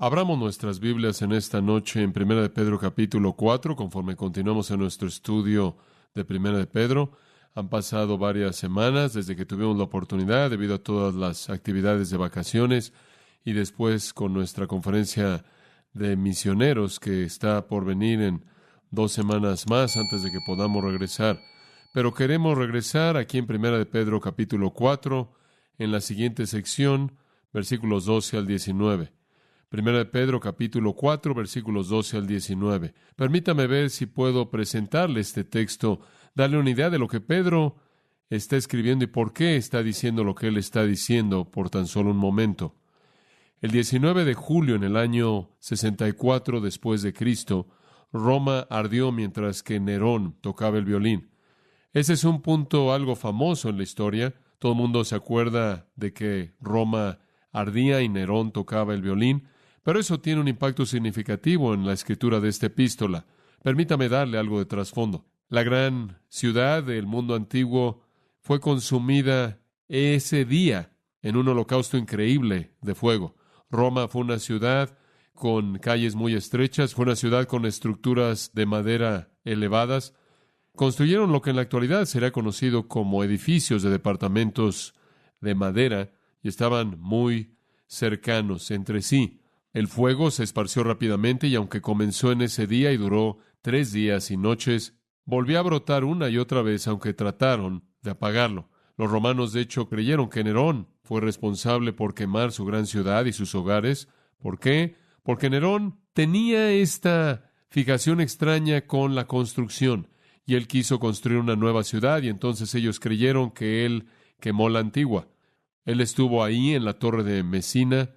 Abramos nuestras Biblias en esta noche en Primera de Pedro capítulo 4, conforme continuamos en nuestro estudio de Primera de Pedro. Han pasado varias semanas desde que tuvimos la oportunidad, debido a todas las actividades de vacaciones, y después con nuestra conferencia de misioneros que está por venir en 2 semanas más antes de que podamos regresar. Pero queremos regresar aquí en Primera de Pedro capítulo 4, en la siguiente sección, versículos 12 al 19. Primera de Pedro, capítulo 4, versículos 12 al 19. Permítame ver si puedo presentarle este texto, darle una idea de lo que Pedro está escribiendo y por qué está diciendo lo que él está diciendo por tan solo un momento. El 19 de julio, en el año 64 después de Cristo, Roma ardió mientras que Nerón tocaba el violín. Ese es un punto algo famoso en la historia. Todo el mundo se acuerda de que Roma ardía y Nerón tocaba el violín. Pero eso tiene un impacto significativo en la escritura de esta epístola. Permítame darle algo de trasfondo. La gran ciudad del mundo antiguo fue consumida ese día en un holocausto increíble de fuego. Roma fue una ciudad con calles muy estrechas, fue una ciudad con estructuras de madera elevadas. Construyeron lo que en la actualidad será conocido como edificios de departamentos de madera y estaban muy cercanos entre sí. El fuego se esparció rápidamente y aunque comenzó en ese día y duró 3 días y noches, volvió a brotar una y otra vez, aunque trataron de apagarlo. Los romanos, de hecho, creyeron que Nerón fue responsable por quemar su gran ciudad y sus hogares. ¿Por qué? Porque Nerón tenía esta fijación extraña con la construcción y él quiso construir una nueva ciudad y entonces ellos creyeron que él quemó la antigua. Él estuvo ahí en la torre de Mesina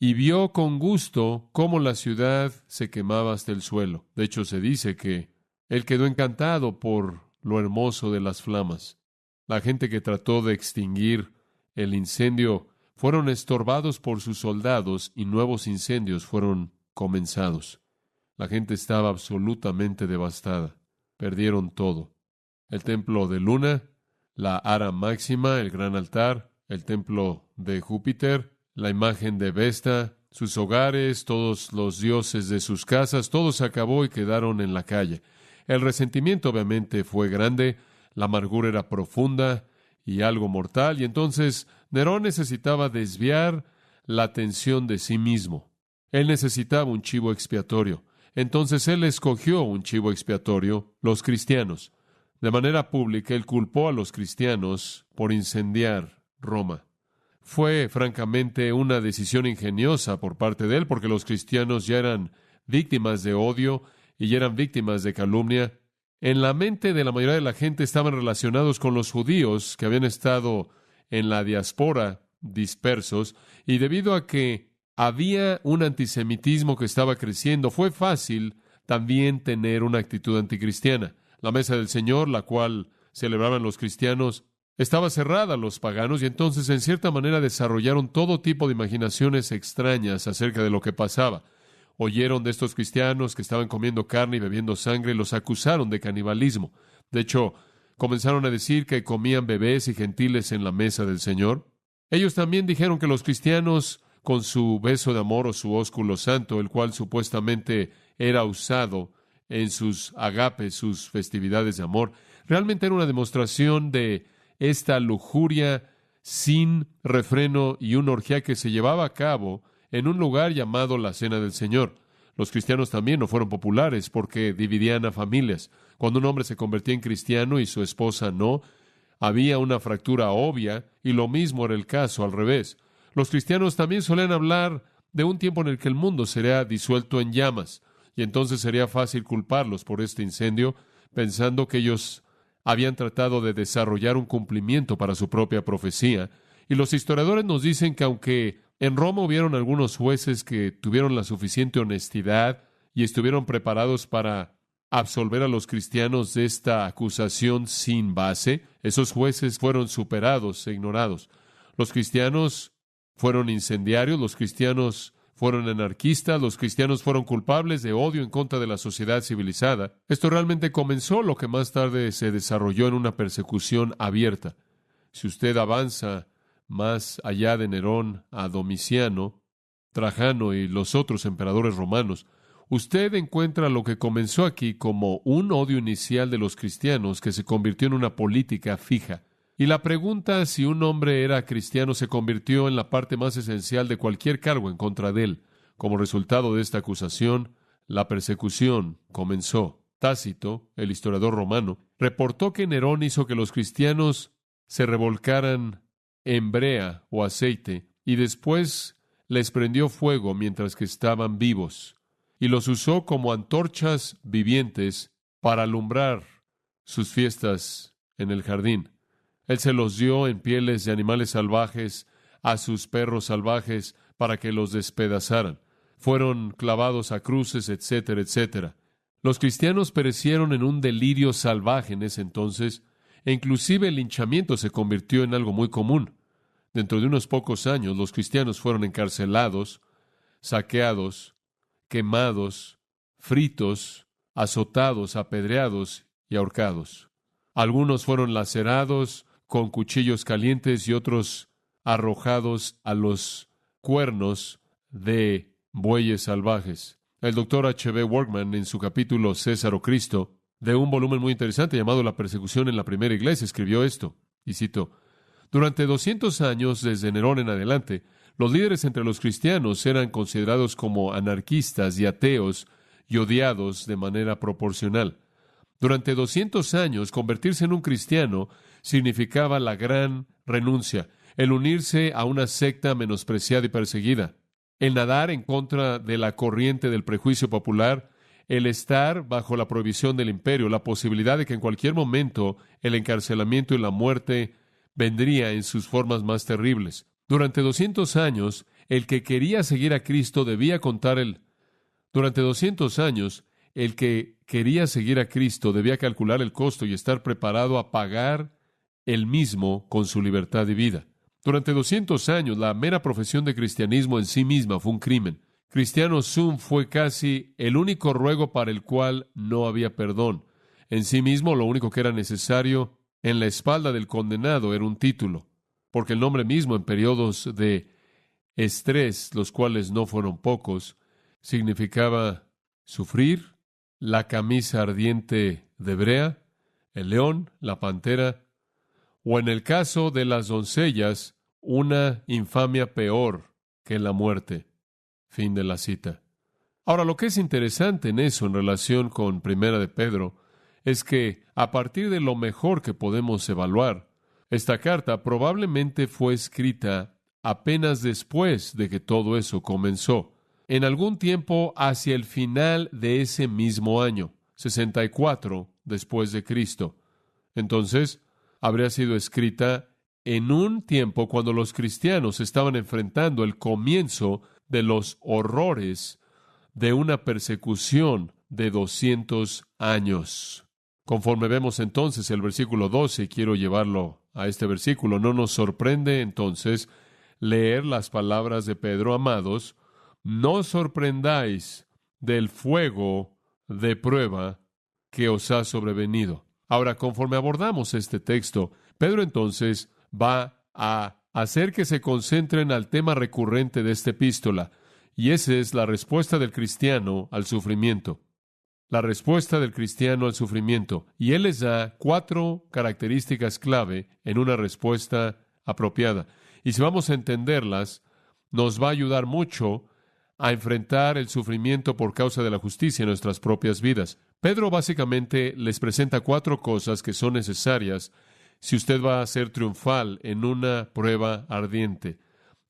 y vio con gusto cómo la ciudad se quemaba hasta el suelo. De hecho, se dice que él quedó encantado por lo hermoso de las flamas. La gente que trató de extinguir el incendio fueron estorbados por sus soldados y nuevos incendios fueron comenzados. La gente estaba absolutamente devastada. Perdieron todo. El templo de Luna, la Ara Máxima, el gran altar, el templo de Júpiter, la imagen de Vesta, sus hogares, todos los dioses de sus casas, todo se acabó y quedaron en la calle. El resentimiento obviamente fue grande, la amargura era profunda y algo mortal, y entonces Nerón necesitaba desviar la atención de sí mismo. Él necesitaba un chivo expiatorio. Entonces él escogió un chivo expiatorio, los cristianos. De manera pública, él culpó a los cristianos por incendiar Roma. Fue, francamente, una decisión ingeniosa por parte de él, porque los cristianos ya eran víctimas de odio y ya eran víctimas de calumnia. En la mente de la mayoría de la gente estaban relacionados con los judíos que habían estado en la diáspora dispersos, y debido a que había un antisemitismo que estaba creciendo, fue fácil también tener una actitud anticristiana. La mesa del Señor, la cual celebraban los cristianos, estaba cerrada a los paganos y entonces en cierta manera desarrollaron todo tipo de imaginaciones extrañas acerca de lo que pasaba. Oyeron de estos cristianos que estaban comiendo carne y bebiendo sangre y los acusaron de canibalismo. De hecho, comenzaron a decir que comían bebés y gentiles en la mesa del Señor. Ellos también dijeron que los cristianos, con su beso de amor o su ósculo santo, el cual supuestamente era usado en sus agapes, sus festividades de amor, realmente era una demostración de esta lujuria sin refreno y una orgía que se llevaba a cabo en un lugar llamado la Cena del Señor. Los cristianos también no fueron populares porque dividían a familias. Cuando un hombre se convertía en cristiano y su esposa no, había una fractura obvia, y lo mismo era el caso al revés. Los cristianos también solían hablar de un tiempo en el que el mundo sería disuelto en llamas, y entonces sería fácil culparlos por este incendio, pensando que ellos habían tratado de desarrollar un cumplimiento para su propia profecía. Y los historiadores nos dicen que aunque en Roma hubieron algunos jueces que tuvieron la suficiente honestidad y estuvieron preparados para absolver a los cristianos de esta acusación sin base, esos jueces fueron superados e ignorados. Los cristianos fueron incendiarios, los cristianos fueron anarquistas, los cristianos fueron culpables de odio en contra de la sociedad civilizada. Esto realmente comenzó lo que más tarde se desarrolló en una persecución abierta. Si usted avanza más allá de Nerón a Domiciano, Trajano y los otros emperadores romanos, usted encuentra lo que comenzó aquí como un odio inicial de los cristianos que se convirtió en una política fija. Y la pregunta si un hombre era cristiano se convirtió en la parte más esencial de cualquier cargo en contra de él. Como resultado de esta acusación, la persecución comenzó. Tácito, el historiador romano, reportó que Nerón hizo que los cristianos se revolcaran en brea o aceite y después les prendió fuego mientras que estaban vivos y los usó como antorchas vivientes para alumbrar sus fiestas en el jardín. Él se los dio en pieles de animales salvajes a sus perros salvajes para que los despedazaran. Fueron clavados a cruces, etcétera, etcétera. Los cristianos perecieron en un delirio salvaje en ese entonces, e inclusive el linchamiento se convirtió en algo muy común. Dentro de unos pocos años, los cristianos fueron encarcelados, saqueados, quemados, fritos, azotados, apedreados y ahorcados. Algunos fueron lacerados con cuchillos calientes y otros arrojados a los cuernos de bueyes salvajes. El doctor H.B. Workman, en su capítulo César o Cristo, de un volumen muy interesante llamado La persecución en la primera iglesia, escribió esto, y cito: durante 200 años, desde Nerón en adelante, los líderes entre los cristianos eran considerados como anarquistas y ateos y odiados de manera proporcional. Durante 200 años, convertirse en un cristiano significaba la gran renuncia, el unirse a una secta menospreciada y perseguida, el nadar en contra de la corriente del prejuicio popular, el estar bajo la prohibición del imperio, la posibilidad de que en cualquier momento el encarcelamiento y la muerte vendría en sus formas más terribles. Durante 200 años, el que quería seguir a Cristo debía Durante 200 años, el que quería seguir a Cristo debía calcular el costo y estar preparado a pagar él mismo con su libertad y vida. Durante 200 años, la mera profesión de cristianismo en sí misma fue un crimen. Cristiano sum fue casi el único ruego para el cual no había perdón. En sí mismo, lo único que era necesario en la espalda del condenado era un título, porque el nombre mismo en periodos de estrés, los cuales no fueron pocos, significaba sufrir, la camisa ardiente de brea, el león, la pantera, o en el caso de las doncellas, una infamia peor que la muerte. Fin de la cita. Ahora, lo que es interesante en eso, en relación con Primera de Pedro, es que, a partir de lo mejor que podemos evaluar, esta carta probablemente fue escrita apenas después de que todo eso comenzó, en algún tiempo hacia el final de ese mismo año, 64 después de Cristo. Entonces, habría sido escrita en un tiempo cuando los cristianos estaban enfrentando el comienzo de los horrores de una persecución de 200 años. Conforme vemos entonces el versículo 12, quiero llevarlo a este versículo, no nos sorprende entonces leer las palabras de Pedro: amados, no os sorprendáis del fuego de prueba que os ha sobrevenido. Ahora, conforme abordamos este texto, Pedro entonces va a hacer que se concentren al tema recurrente de esta epístola, y esa es la respuesta del cristiano al sufrimiento. La respuesta del cristiano al sufrimiento. Y él les da 4 características clave en una respuesta apropiada. Y si vamos a entenderlas, nos va a ayudar mucho a enfrentar el sufrimiento por causa de la justicia en nuestras propias vidas. Pedro básicamente les presenta 4 cosas que son necesarias si usted va a ser triunfal en una prueba ardiente.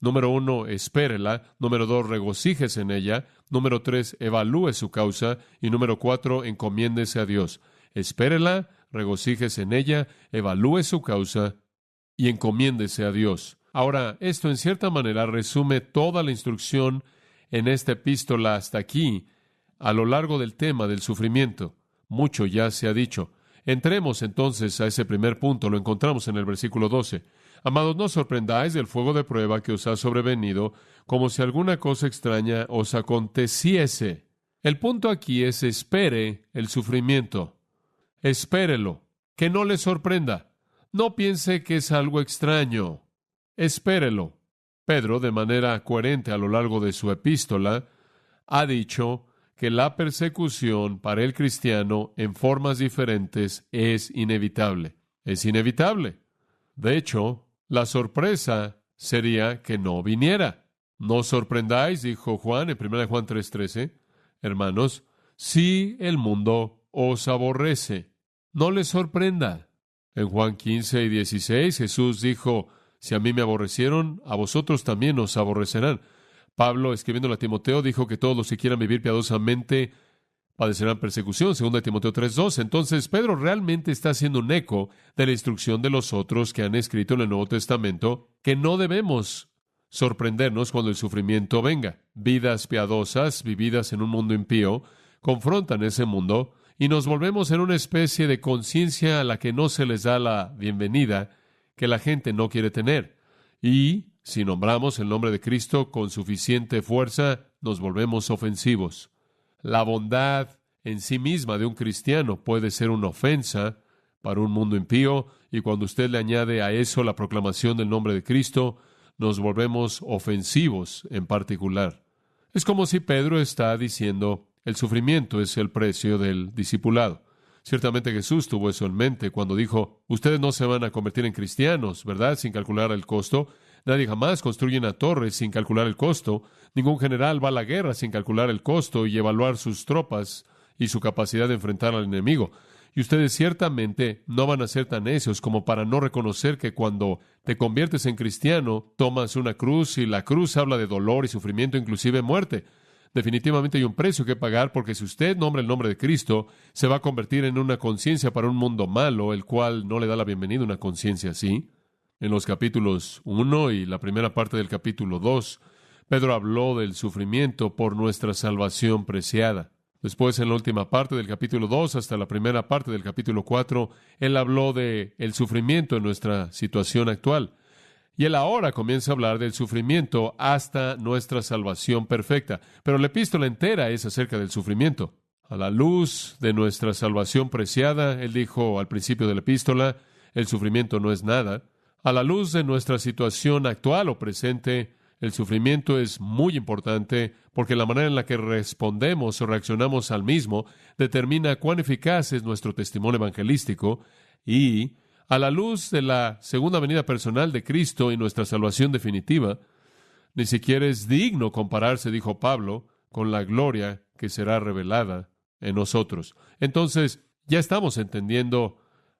Número 1, espérela. Número 2, regocíjese en ella. Número 3, evalúe su causa. Y número 4, encomiéndese a Dios. Espérela, regocíjese en ella, evalúe su causa y encomiéndese a Dios. Ahora, esto en cierta manera resume toda la instrucción en esta epístola hasta aquí, a lo largo del tema del sufrimiento. Mucho ya se ha dicho. Entremos entonces a ese primer punto, lo encontramos en el versículo 12. Amados, no os sorprendáis del fuego de prueba que os ha sobrevenido, como si alguna cosa extraña os aconteciese. El punto aquí es: espere el sufrimiento. Espérelo, que no le sorprenda. No piense que es algo extraño. Espérelo. Pedro, de manera coherente a lo largo de su epístola, ha dicho que la persecución para el cristiano en formas diferentes es inevitable. Es inevitable. De hecho, la sorpresa sería que no viniera. No os sorprendáis, dijo Juan en 1 Juan 3:13, hermanos, si el mundo os aborrece. No les sorprenda. En Juan 15:16, Jesús dijo, si a mí me aborrecieron, a vosotros también os aborrecerán. Pablo, escribiéndole a Timoteo, dijo que todos los que quieran vivir piadosamente padecerán persecución, 2 Timoteo 3:2. Entonces, Pedro realmente está haciendo un eco de la instrucción de los otros que han escrito en el Nuevo Testamento, que no debemos sorprendernos cuando el sufrimiento venga. Vidas piadosas, vividas en un mundo impío, confrontan ese mundo y nos volvemos en una especie de conciencia a la que no se les da la bienvenida que la gente no quiere tener. Y si nombramos el nombre de Cristo con suficiente fuerza, nos volvemos ofensivos. La bondad en sí misma de un cristiano puede ser una ofensa para un mundo impío, y cuando usted le añade a eso la proclamación del nombre de Cristo, nos volvemos ofensivos en particular. Es como si Pedro está diciendo, el sufrimiento es el precio del discipulado. Ciertamente Jesús tuvo eso en mente cuando dijo, ustedes no se van a convertir en cristianos, ¿verdad?, sin calcular el costo. Nadie jamás construye una torre sin calcular el costo. Ningún general va a la guerra sin calcular el costo y evaluar sus tropas y su capacidad de enfrentar al enemigo. Y ustedes ciertamente no van a ser tan necios como para no reconocer que cuando te conviertes en cristiano, tomas una cruz y la cruz habla de dolor y sufrimiento, inclusive muerte. Definitivamente hay un precio que pagar porque si usted nombra el nombre de Cristo, se va a convertir en una conciencia para un mundo malo, el cual no le da la bienvenida a una conciencia así. En los capítulos 1 y la primera parte del capítulo 2, Pedro habló del sufrimiento por nuestra salvación preciada. Después, en la última parte del capítulo 2 hasta la primera parte del capítulo 4, él habló de el sufrimiento en nuestra situación actual. Y él ahora comienza a hablar del sufrimiento hasta nuestra salvación perfecta. Pero la epístola entera es acerca del sufrimiento. A la luz de nuestra salvación preciada, él dijo al principio de la epístola, el sufrimiento no es nada. A la luz de nuestra situación actual o presente, el sufrimiento es muy importante porque la manera en la que respondemos o reaccionamos al mismo determina cuán eficaz es nuestro testimonio evangelístico y, a la luz de la segunda venida personal de Cristo y nuestra salvación definitiva, ni siquiera es digno compararse, dijo Pablo, con la gloria que será revelada en nosotros. Entonces, ya estamos entendiendo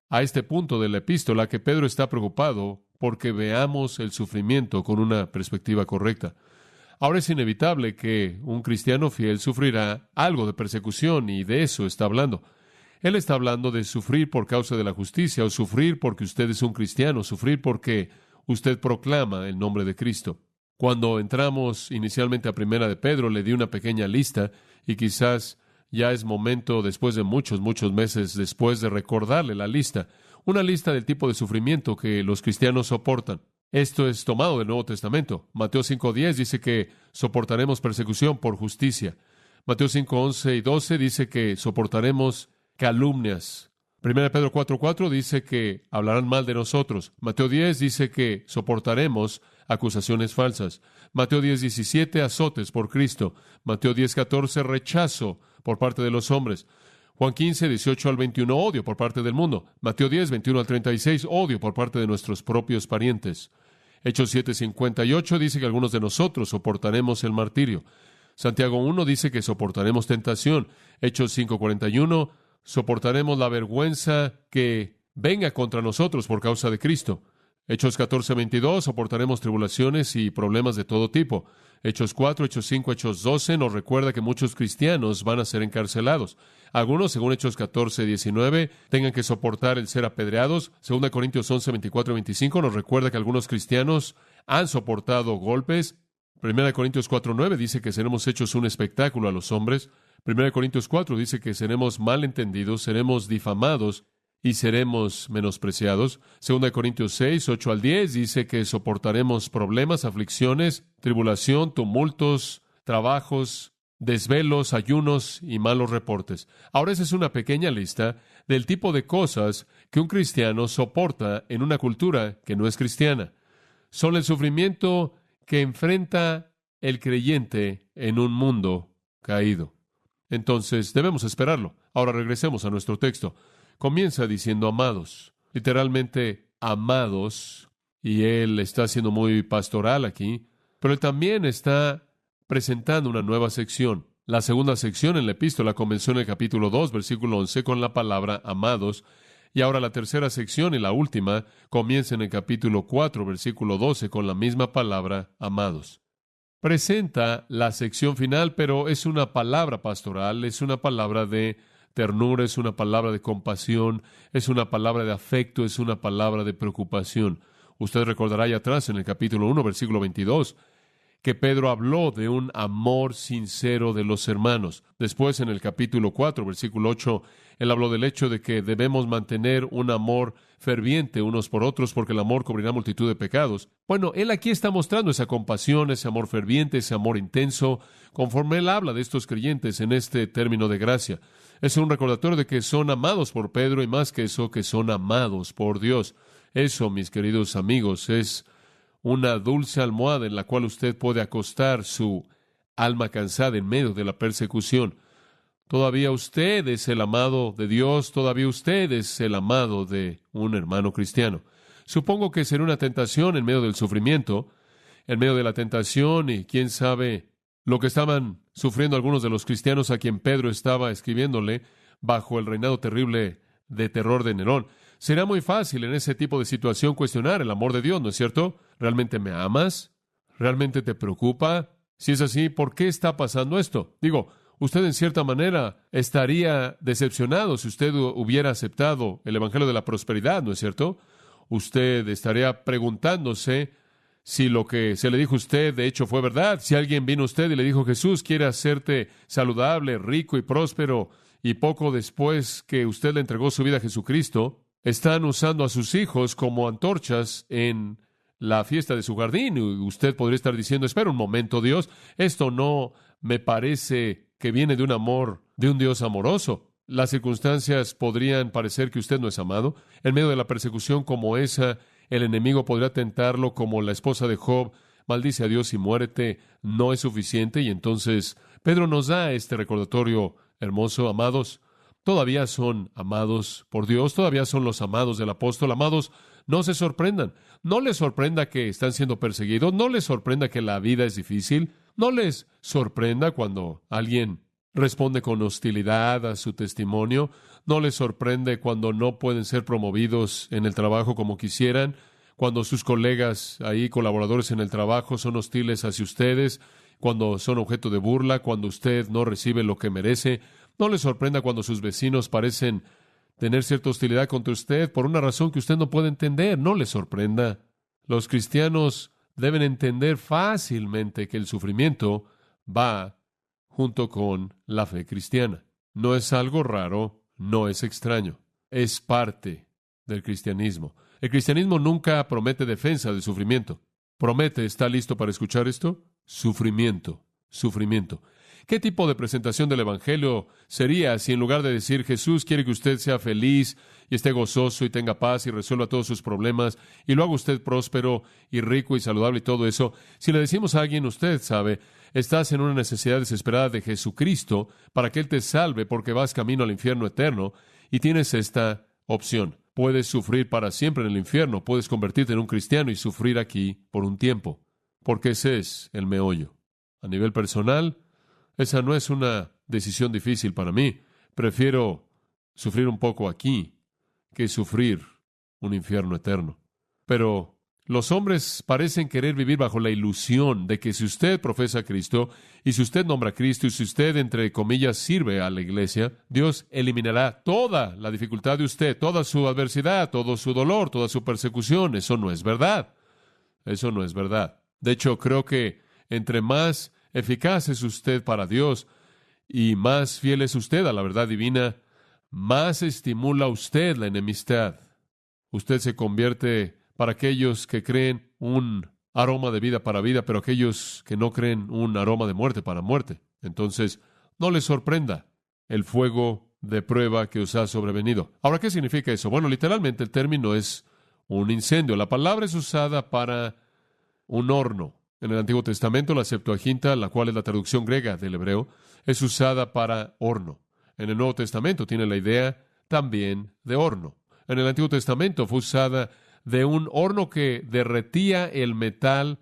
a este punto de la epístola que Pedro está preocupado porque veamos el sufrimiento con una perspectiva correcta. Ahora es inevitable que un cristiano fiel sufrirá algo de persecución y de eso está hablando. Él está hablando de sufrir por causa de la justicia o sufrir porque usted es un cristiano, sufrir porque usted proclama el nombre de Cristo. Cuando entramos inicialmente a Primera de Pedro, le di una pequeña lista y quizás ya es momento, después de muchos meses después, de recordarle la lista. Una lista del tipo de sufrimiento que los cristianos soportan. Esto es tomado del Nuevo Testamento. Mateo 5:10 dice que soportaremos persecución por justicia. Mateo 5:11 y 12 dice que soportaremos calumnias. 1 Pedro 4:4 dice que hablarán mal de nosotros. Mateo 10 dice que soportaremos acusaciones falsas. Mateo 10:17 azotes por Cristo. Mateo 10:14 rechazo por parte de los hombres. Juan 15:18 al 21 odio por parte del mundo. Mateo 10:21 al 36 odio por parte de nuestros propios parientes. Hechos 7:58 dice que algunos de nosotros soportaremos el martirio. Santiago 1 dice que soportaremos tentación. Hechos 5:41 soportaremos la vergüenza que venga contra nosotros por causa de Cristo. Hechos 14:22 soportaremos tribulaciones y problemas de todo tipo. Hechos 4, Hechos 5, Hechos 12 nos recuerda que muchos cristianos van a ser encarcelados. Algunos, según Hechos 14:19, tengan que soportar el ser apedreados. 2 Corintios 11, 24 y 25 nos recuerda que algunos cristianos han soportado golpes. 1 Corintios 4:9 dice que seremos hechos un espectáculo a los hombres. 1 Corintios 4 dice que seremos malentendidos, seremos difamados y seremos menospreciados. 2 Corintios 6, 8 al 10 dice que soportaremos problemas, aflicciones, tribulación, tumultos, trabajos, desvelos, ayunos y malos reportes. Ahora esa es una pequeña lista del tipo de cosas que un cristiano soporta en una cultura que no es cristiana. Son el sufrimiento que enfrenta el creyente en un mundo caído. Entonces, debemos esperarlo. Ahora regresemos a nuestro texto. Comienza diciendo amados, literalmente amados, y él está siendo muy pastoral aquí, pero él también está presentando una nueva sección. La segunda sección en la epístola comenzó en el capítulo 2, versículo 11, con la palabra amados, y ahora la tercera sección y la última comienza en el capítulo 4, versículo 12, con la misma palabra amados. Presenta la sección final, pero es una palabra pastoral, es una palabra de ternura, es una palabra de compasión, es una palabra de afecto, es una palabra de preocupación. Usted recordará allá atrás en el capítulo 1, versículo 22, que Pedro habló de un amor sincero de los hermanos. Después, en el capítulo 4, versículo 8, él habló del hecho de que debemos mantener un amor ferviente unos por otros, porque el amor cubrirá multitud de pecados. Bueno, él aquí está mostrando esa compasión, ese amor ferviente, ese amor intenso, conforme él habla de estos creyentes en este término de gracia. Es un recordatorio de que son amados por Pedro y más que eso, que son amados por Dios. Eso, mis queridos amigos, es una dulce almohada en la cual usted puede acostar su alma cansada en medio de la persecución. Todavía usted es el amado de Dios, todavía usted es el amado de un hermano cristiano. Supongo que será una tentación en medio del sufrimiento, en medio de la tentación, y quién sabe lo que estaban sufriendo algunos de los cristianos a quien Pedro estaba escribiéndole bajo el reinado terrible de terror de Nerón. Será muy fácil en ese tipo de situación cuestionar el amor de Dios, ¿no es cierto? ¿Realmente me amas? ¿Realmente te preocupa? Si es así, ¿por qué está pasando esto? Digo, usted en cierta manera estaría decepcionado si usted hubiera aceptado el Evangelio de la prosperidad, ¿no es cierto? Usted estaría preguntándose si lo que se le dijo a usted de hecho fue verdad. Si alguien vino a usted y le dijo, Jesús quiere hacerte saludable, rico y próspero, y poco después que usted le entregó su vida a Jesucristo, están usando a sus hijos como antorchas en la fiesta de su jardín. Y usted podría estar diciendo, espera un momento, Dios, esto no me parece que viene de un amor, de un Dios amoroso. Las circunstancias podrían parecer que usted no es amado. En medio de la persecución como esa, el enemigo podría tentarlo como la esposa de Job, maldice a Dios y muérete, no es suficiente. Y entonces Pedro nos da este recordatorio hermoso, amados. Todavía son amados por Dios, todavía son los amados del apóstol. Amados, no se sorprendan. No les sorprenda que están siendo perseguidos, no les sorprenda que la vida es difícil, no les sorprenda cuando alguien responde con hostilidad a su testimonio, no les sorprende cuando no pueden ser promovidos en el trabajo como quisieran, cuando sus colegas ahí, colaboradores en el trabajo, son hostiles hacia ustedes, cuando son objeto de burla, cuando usted no recibe lo que merece. No le sorprenda cuando sus vecinos parecen tener cierta hostilidad contra usted por una razón que usted no puede entender. No le sorprenda. Los cristianos deben entender fácilmente que el sufrimiento va junto con la fe cristiana. No es algo raro, no es extraño. Es parte del cristianismo. El cristianismo nunca promete defensa del sufrimiento. Promete, ¿está listo para escuchar esto? Sufrimiento, sufrimiento. ¿Qué tipo de presentación del Evangelio sería si en lugar de decir Jesús quiere que usted sea feliz y esté gozoso y tenga paz y resuelva todos sus problemas y lo haga usted próspero y rico y saludable y todo eso, si le decimos a alguien, usted sabe, estás en una necesidad desesperada de Jesucristo para que Él te salve porque vas camino al infierno eterno y tienes esta opción? Puedes sufrir para siempre en el infierno, puedes convertirte en un cristiano y sufrir aquí por un tiempo, porque ese es el meollo. A nivel personal, esa no es una decisión difícil para mí. Prefiero sufrir un poco aquí que sufrir un infierno eterno. Pero los hombres parecen querer vivir bajo la ilusión de que si usted profesa a Cristo y si usted nombra a Cristo y si usted, entre comillas, sirve a la iglesia, Dios eliminará toda la dificultad de usted, toda su adversidad, todo su dolor, toda su persecución. Eso no es verdad. Eso no es verdad. De hecho, creo que entre más eficaz es usted para Dios y más fiel es usted a la verdad divina, más estimula usted la enemistad. Usted se convierte para aquellos que creen un aroma de vida para vida, pero aquellos que no creen un aroma de muerte para muerte. Entonces, no les sorprenda el fuego de prueba que os ha sobrevenido. Ahora, ¿qué significa eso? Bueno, literalmente el término es un incendio. La palabra es usada para un horno. En el Antiguo Testamento, la Septuaginta, la cual es la traducción griega del hebreo, es usada para horno. En el Nuevo Testamento tiene la idea también de horno. En el Antiguo Testamento fue usada de un horno que derretía el metal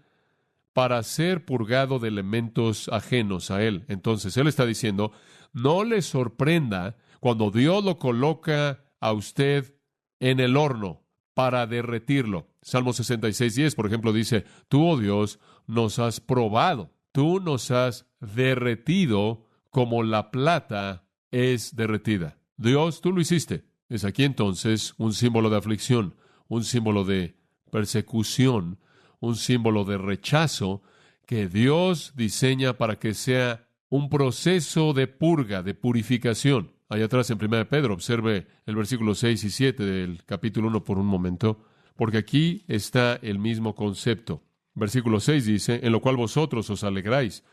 para ser purgado de elementos ajenos a él. Entonces, él está diciendo, no le sorprenda cuando Dios lo coloca a usted en el horno para derretirlo. Salmo 66:10, por ejemplo, dice, tú, oh Dios, nos has probado, tú nos has derretido como la plata es derretida. Dios, tú lo hiciste. Es aquí entonces un símbolo de aflicción, un símbolo de persecución, un símbolo de rechazo que Dios diseña para que sea un proceso de purga, de purificación. Allá atrás en 1 Pedro, observe el versículo 6 y 7 del capítulo 1 por un momento, porque aquí está el mismo concepto. Versículo 6 dice, en lo cual vosotros os alegráis.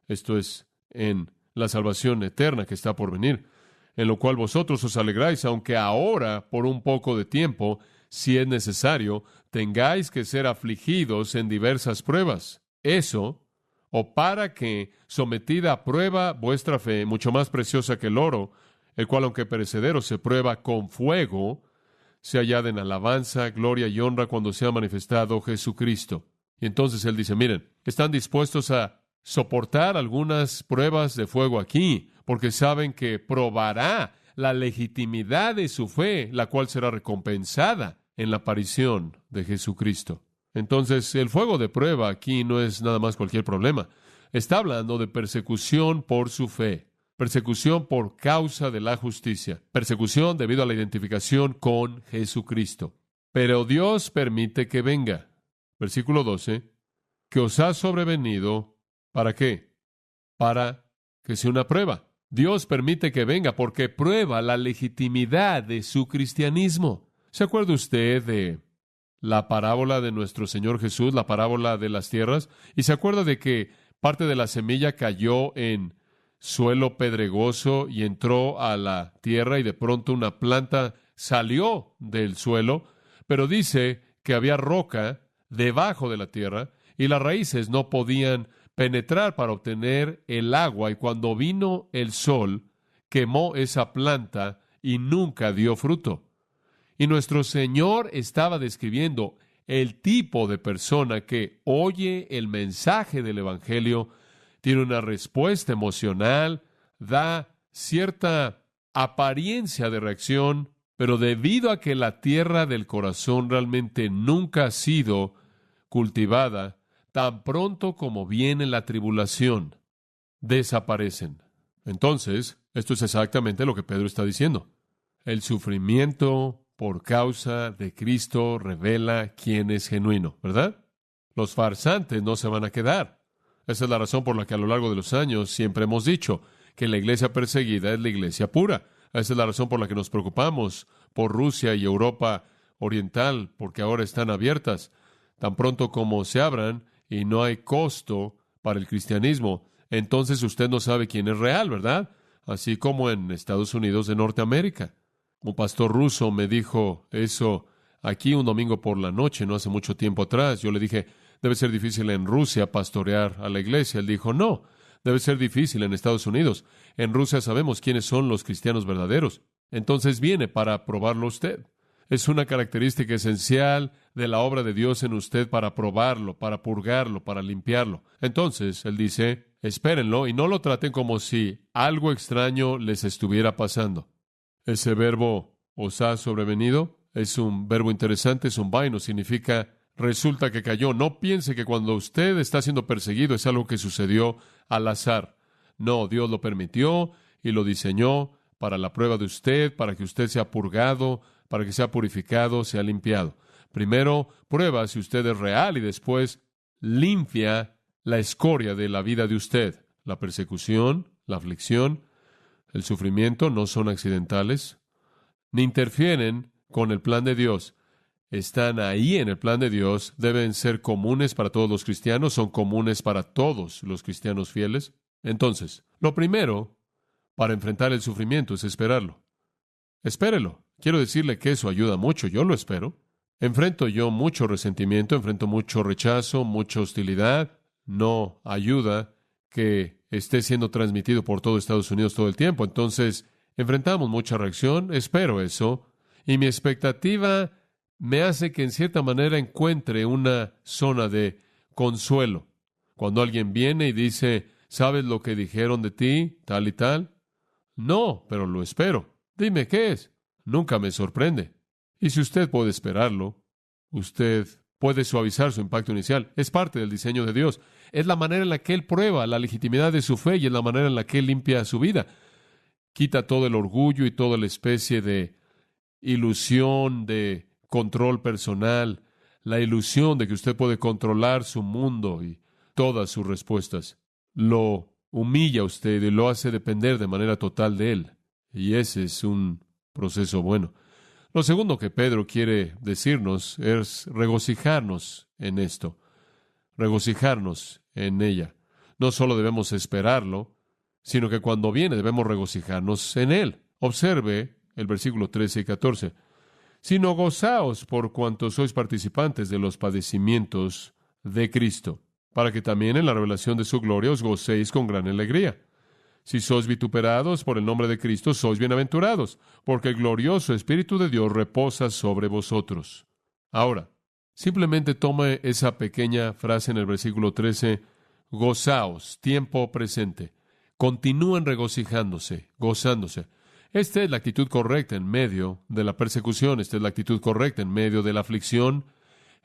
Esto es en la salvación eterna que está por venir. En lo cual vosotros os alegráis, aunque ahora, por un poco de tiempo, si es necesario, tengáis que ser afligidos en diversas pruebas. Eso, o para que, sometida a prueba vuestra fe, mucho más preciosa que el oro, el cual, aunque perecedero, se prueba con fuego, se hallada en alabanza, gloria y honra cuando sea manifestado Jesucristo. Y entonces él dice, miren, ¿están dispuestos a soportar algunas pruebas de fuego aquí? Porque saben que probará la legitimidad de su fe, la cual será recompensada en la aparición de Jesucristo. Entonces, el fuego de prueba aquí no es nada más cualquier problema. Está hablando de persecución por su fe, persecución por causa de la justicia, persecución debido a la identificación con Jesucristo. Pero Dios permite que venga. Versículo 12, que os ha sobrevenido, ¿para qué? Para que sea una prueba. Dios permite que venga porque prueba la legitimidad de su cristianismo. ¿Se acuerda usted de la parábola de nuestro Señor Jesús, la parábola de las tierras? ¿Y se acuerda de que parte de la semilla cayó en suelo pedregoso y entró a la tierra y de pronto una planta salió del suelo? Pero dice que había roca debajo de la tierra y las raíces no podían penetrar para obtener el agua, y cuando vino el sol, quemó esa planta y nunca dio fruto. Y nuestro Señor estaba describiendo el tipo de persona que oye el mensaje del Evangelio, tiene una respuesta emocional, da cierta apariencia de reacción, pero debido a que la tierra del corazón realmente nunca ha sido cultivada, tan pronto como viene la tribulación, desaparecen. Entonces, esto es exactamente lo que Pedro está diciendo. El sufrimiento por causa de Cristo revela quién es genuino, ¿verdad? Los farsantes no se van a quedar. Esa es la razón por la que a lo largo de los años siempre hemos dicho que la iglesia perseguida es la iglesia pura. Esa es la razón por la que nos preocupamos por Rusia y Europa Oriental, porque ahora están abiertas. Tan pronto como se abran y no hay costo para el cristianismo, entonces usted no sabe quién es real, ¿verdad? Así como en Estados Unidos de Norteamérica. Un pastor ruso me dijo eso aquí un domingo por la noche, no hace mucho tiempo atrás. Yo le dije, debe ser difícil en Rusia pastorear a la iglesia. Él dijo, no, debe ser difícil en Estados Unidos. En Rusia sabemos quiénes son los cristianos verdaderos. Entonces viene para probarlo usted. Es una característica esencial de la obra de Dios en usted para probarlo, para purgarlo, para limpiarlo. Entonces, él dice, espérenlo y no lo traten como si algo extraño les estuviera pasando. Ese verbo, os ha sobrevenido, es un verbo interesante, es un vaino, significa resulta que cayó. No piense que cuando usted está siendo perseguido es algo que sucedió al azar. No, Dios lo permitió y lo diseñó para la prueba de usted, para que usted sea purgado, para que sea purificado, sea limpiado. Primero, prueba si usted es real y después limpia la escoria de la vida de usted. La persecución, la aflicción, el sufrimiento no son accidentales, ni interfieren con el plan de Dios. Están ahí en el plan de Dios, deben ser comunes para todos los cristianos, son comunes para todos los cristianos fieles. Entonces, lo primero para enfrentar el sufrimiento es esperarlo. Espérelo. Quiero decirle que eso ayuda mucho, yo lo espero. Enfrento yo mucho resentimiento, enfrento mucho rechazo, mucha hostilidad. no ayuda que esté siendo transmitido por todo Estados Unidos todo el tiempo. Entonces, enfrentamos mucha reacción, espero eso, y mi expectativa me hace que en cierta manera encuentre una zona de consuelo. Cuando alguien viene y dice, ¿sabes lo que dijeron de ti, tal y tal? No, pero lo espero. Dime qué es. Nunca me sorprende. Y si usted puede esperarlo, usted puede suavizar su impacto inicial. Es parte del diseño de Dios. Es la manera en la que Él prueba la legitimidad de su fe y es la manera en la que Él limpia su vida. Quita todo el orgullo y toda la especie de ilusión de control personal, la ilusión de que usted puede controlar su mundo y todas sus respuestas. Lo humilla a usted y lo hace depender de manera total de Él. Y ese es un proceso bueno. Lo segundo que Pedro quiere decirnos es regocijarnos en esto, regocijarnos en ella. No solo debemos esperarlo, sino que cuando viene debemos regocijarnos en Él. Observe el versículo 13 y 14. Sino gozaos por cuanto sois participantes de los padecimientos de Cristo, para que también en la revelación de su gloria os gocéis con gran alegría. Si sois vituperados por el nombre de Cristo, sois bienaventurados, porque el glorioso Espíritu de Dios reposa sobre vosotros. Ahora, simplemente tome esa pequeña frase en el versículo 13, gozaos, tiempo presente. Continúen regocijándose, gozándose. Esta es la actitud correcta en medio de la persecución, esta es la actitud correcta en medio de la aflicción,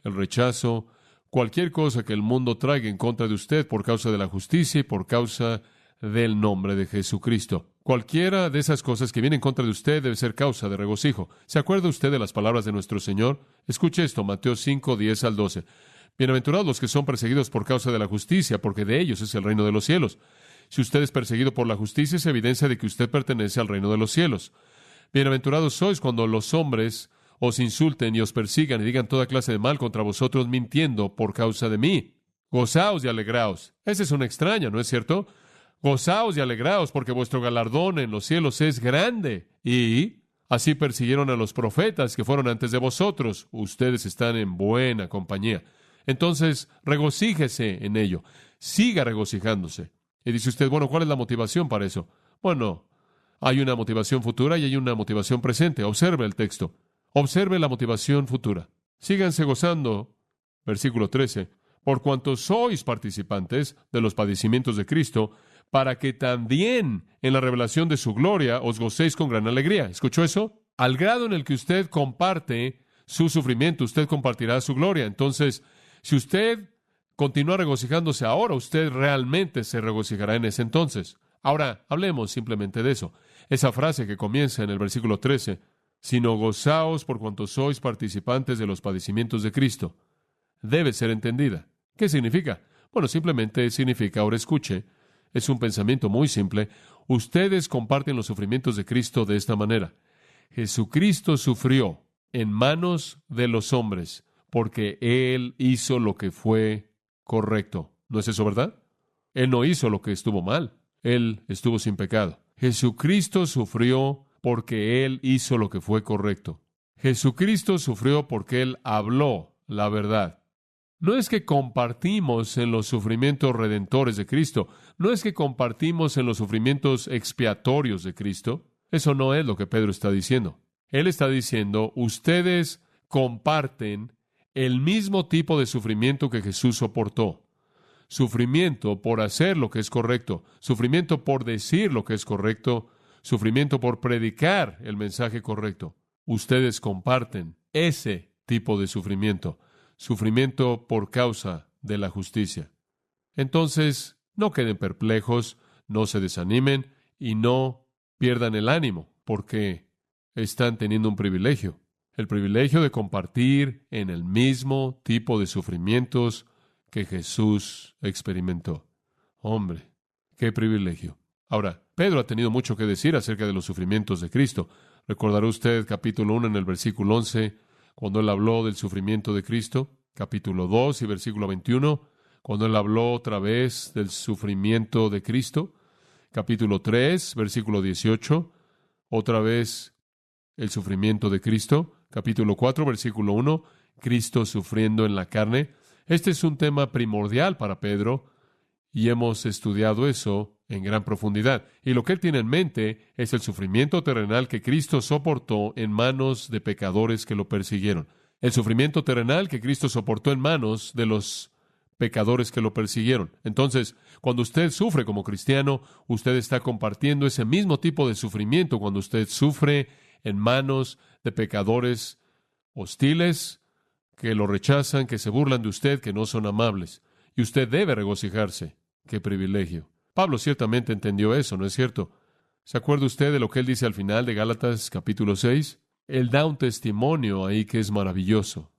el rechazo, cualquier cosa que el mundo traiga en contra de usted por causa de la justicia y por causa del nombre de Jesucristo. Cualquiera de esas cosas que vienen en contra de usted debe ser causa de regocijo. ¿Se acuerda usted de las palabras de nuestro Señor? Escuche esto, Mateo 5, 10 al 12. Bienaventurados los que son perseguidos por causa de la justicia, porque de ellos es el reino de los cielos. Si usted es perseguido por la justicia, es evidencia de que usted pertenece al reino de los cielos. Bienaventurados sois cuando los hombres os insulten y os persigan y digan toda clase de mal contra vosotros mintiendo por causa de mí. Gozaos y alegraos. Esa es una extraña, ¿no es cierto? Gozaos y alegraos, porque vuestro galardón en los cielos es grande. Y así persiguieron a los profetas que fueron antes de vosotros. Ustedes están en buena compañía. Entonces, regocíjese en ello. Siga regocijándose. Y dice usted, bueno, ¿cuál es la motivación para eso? Bueno, hay una motivación futura y hay una motivación presente. Observe el texto. Observe la motivación futura. Síganse gozando. Versículo 13. Por cuanto sois participantes de los padecimientos de Cristo, para que también en la revelación de su gloria os gocéis con gran alegría. ¿Escuchó eso? Al grado en el que usted comparte su sufrimiento, usted compartirá su gloria. Entonces, si usted continúa regocijándose ahora, usted realmente se regocijará en ese entonces. Ahora, hablemos simplemente de eso. Esa frase que comienza en el versículo 13, sino gozaos por cuanto sois participantes de los padecimientos de Cristo, debe ser entendida. ¿Qué significa? Bueno, simplemente significa, ahora escuche, es un pensamiento muy simple. Ustedes comparten los sufrimientos de Cristo de esta manera. Jesucristo sufrió en manos de los hombres porque Él hizo lo que fue correcto. ¿No es eso verdad? Él no hizo lo que estuvo mal. Él estuvo sin pecado. Jesucristo sufrió porque Él hizo lo que fue correcto. Jesucristo sufrió porque Él habló la verdad. No es que compartimos en los sufrimientos redentores de Cristo. No es que compartimos en los sufrimientos expiatorios de Cristo. Eso no es lo que Pedro está diciendo. Él está diciendo, ustedes comparten el mismo tipo de sufrimiento que Jesús soportó. Sufrimiento por hacer lo que es correcto. Sufrimiento por decir lo que es correcto. Sufrimiento por predicar el mensaje correcto. Ustedes comparten ese tipo de sufrimiento. Sufrimiento por causa de la justicia. Entonces, no queden perplejos, no se desanimen y no pierdan el ánimo, porque están teniendo un privilegio. El privilegio de compartir en el mismo tipo de sufrimientos que Jesús experimentó. Hombre, qué privilegio. Ahora, Pedro ha tenido mucho que decir acerca de los sufrimientos de Cristo. Recordará usted capítulo 1 en el versículo 11, cuando él habló del sufrimiento de Cristo, capítulo 2 y versículo 21, cuando él habló otra vez del sufrimiento de Cristo, capítulo 3, versículo 18, otra vez el sufrimiento de Cristo, capítulo 4, versículo 1, Cristo sufriendo en la carne, Este es un tema primordial para Pedro y hemos estudiado eso en gran profundidad. Y lo que él tiene en mente es el sufrimiento terrenal que Cristo soportó en manos de pecadores que lo persiguieron. El sufrimiento terrenal que Cristo soportó en manos de los pecadores que lo persiguieron. Entonces, cuando usted sufre como cristiano, usted está compartiendo ese mismo tipo de sufrimiento cuando usted sufre en manos de pecadores hostiles que lo rechazan, que se burlan de usted, que no son amables. Y usted debe regocijarse. ¡Qué privilegio! Pablo ciertamente entendió eso, ¿no es cierto? ¿Se acuerda usted de lo que él dice al final de Gálatas capítulo 6? Él da un testimonio ahí que es maravilloso.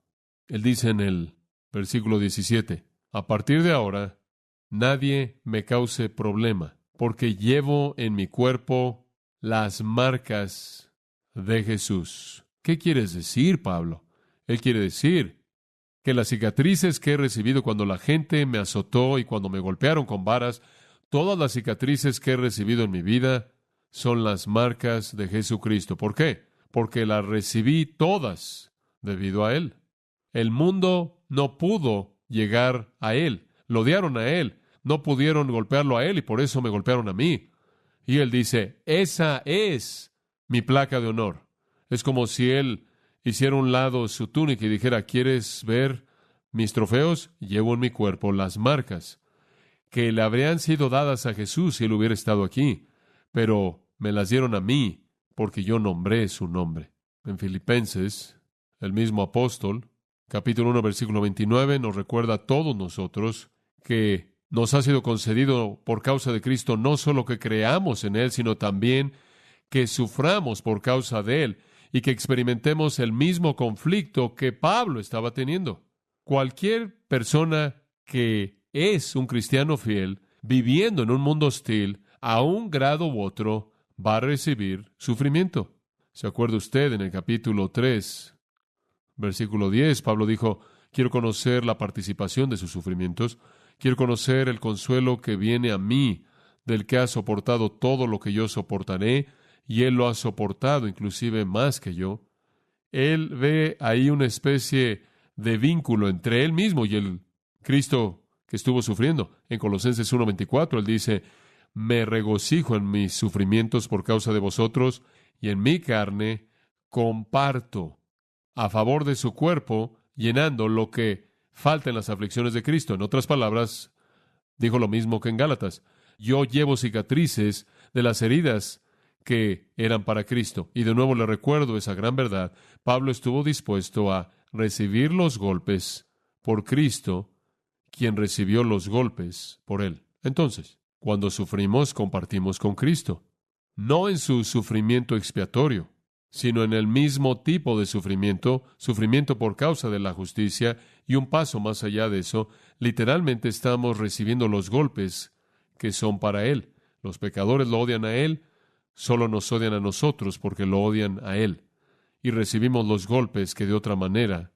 Él dice en el versículo 17, a partir de ahora, nadie me cause problema, porque llevo en mi cuerpo las marcas de Jesús. ¿Qué quieres decir, Pablo? Él quiere decir que las cicatrices que he recibido cuando la gente me azotó y cuando me golpearon con varas, todas las cicatrices que he recibido en mi vida son las marcas de Jesucristo. ¿Por qué? Porque las recibí todas debido a Él. El mundo no pudo llegar a Él. Lo odiaron a Él. No pudieron golpearlo a Él y por eso me golpearon a mí. Y Él dice, esa es mi placa de honor. Es como si Él hiciera a un lado su túnica y dijera, ¿quieres ver mis trofeos? Llevo en mi cuerpo las marcas que le habrían sido dadas a Jesús si Él hubiera estado aquí, pero me las dieron a mí porque yo nombré su nombre. En Filipenses, el mismo apóstol, capítulo 1, versículo 29, nos recuerda a todos nosotros que nos ha sido concedido por causa de Cristo no solo que creamos en Él, sino también que suframos por causa de Él y que experimentemos el mismo conflicto que Pablo estaba teniendo. Cualquier persona que es un cristiano fiel, viviendo en un mundo hostil, a un grado u otro, va a recibir sufrimiento. ¿Se acuerda usted en el capítulo 3, versículo 10? Pablo dijo, quiero conocer la participación de sus sufrimientos, quiero conocer el consuelo que viene a mí del que ha soportado todo lo que yo soportaré, y él lo ha soportado inclusive más que yo. Él ve ahí una especie de vínculo entre él mismo y el Cristo que estuvo sufriendo. En Colosenses 1:24 él dice, me regocijo en mis sufrimientos por causa de vosotros, y en mi carne comparto a favor de su cuerpo, llenando lo que falta en las aflicciones de Cristo. En otras palabras, dijo lo mismo que en Gálatas. Yo llevo cicatrices de las heridas que eran para Cristo. Y de nuevo le recuerdo esa gran verdad. Pablo estuvo dispuesto a recibir los golpes por Cristo, quien recibió los golpes por él. Entonces, cuando sufrimos, compartimos con Cristo. No en su sufrimiento expiatorio, sino en el mismo tipo de sufrimiento, sufrimiento por causa de la justicia, y un paso más allá de eso, literalmente estamos recibiendo los golpes que son para Él. Los pecadores lo odian a Él, solo nos odian a nosotros porque lo odian a Él. Y recibimos los golpes que de otra manera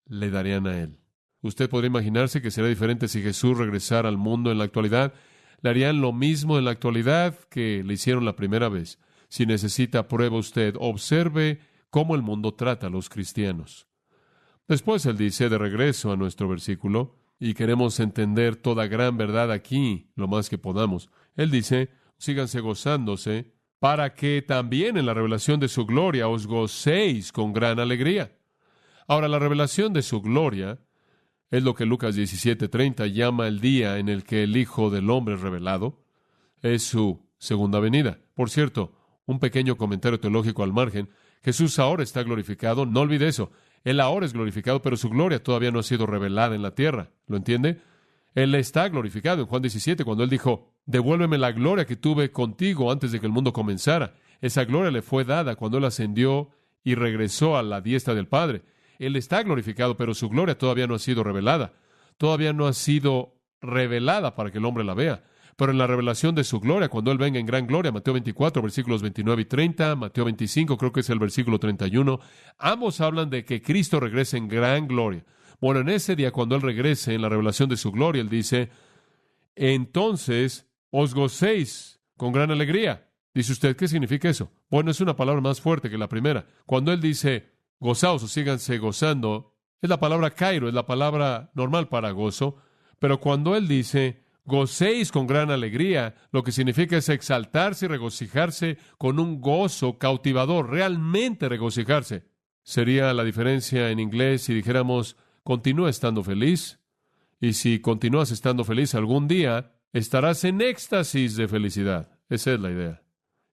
le darían a Él. Usted podría imaginarse que será diferente si Jesús regresara al mundo en la actualidad. Le harían lo mismo en la actualidad que le hicieron la primera vez. Si necesita prueba usted, observe cómo el mundo trata a los cristianos. Después él dice, de regreso a nuestro versículo, y queremos entender toda gran verdad aquí lo más que podamos. Él dice, síganse gozándose, para que también en la revelación de su gloria os gocéis con gran alegría. Ahora, la revelación de su gloria es lo que Lucas 17:30 llama el día en el que el Hijo del Hombre es revelado. Es su segunda venida. Por cierto, un pequeño comentario teológico al margen. Jesús ahora está glorificado. No olvide eso. Él ahora es glorificado, pero su gloria todavía no ha sido revelada en la tierra. ¿Lo entiende? Él está glorificado en Juan 17, cuando Él dijo, devuélveme la gloria que tuve contigo antes de que el mundo comenzara. Esa gloria le fue dada cuando Él ascendió y regresó a la diestra del Padre. Él está glorificado, pero su gloria todavía no ha sido revelada. Todavía no ha sido revelada para que el hombre la vea. Pero en la revelación de su gloria, cuando Él venga en gran gloria, Mateo 24, versículos 29 y 30, Mateo 25, creo que es el versículo 31, ambos hablan de que Cristo regrese en gran gloria. Bueno, en ese día, cuando Él regrese en la revelación de su gloria, Él dice, entonces os gocéis con gran alegría. Dice usted, ¿qué significa eso? Bueno, es una palabra más fuerte que la primera. Cuando Él dice, gozaos o síganse gozando, Es la palabra kairo, es la palabra normal para gozo. Pero cuando él dice, gocéis con gran alegría, lo que significa es exaltarse y regocijarse con un gozo cautivador, realmente regocijarse. Sería la diferencia en inglés si dijéramos, continúa estando feliz. Y si continúas estando feliz algún día, estarás en éxtasis de felicidad. Esa es la idea.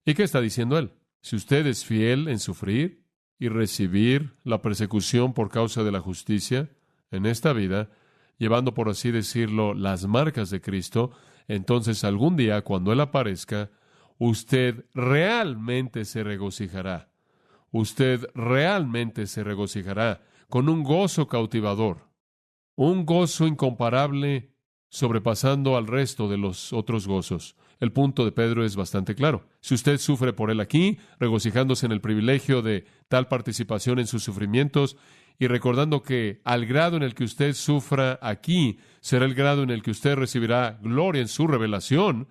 ¿Y qué está diciendo él? Si usted es fiel en sufrir y recibir la persecución por causa de la justicia en esta vida, llevando, por así decirlo, las marcas de Cristo, entonces algún día, cuando Él aparezca, usted realmente se regocijará. Usted realmente se regocijará con un gozo cautivador, un gozo incomparable, sobrepasando al resto de los otros gozos. El punto de Pedro es bastante claro. Si usted sufre por él aquí, regocijándose en el privilegio de tal participación en sus sufrimientos y recordando que al grado en el que usted sufra aquí será el grado en el que usted recibirá gloria en su revelación,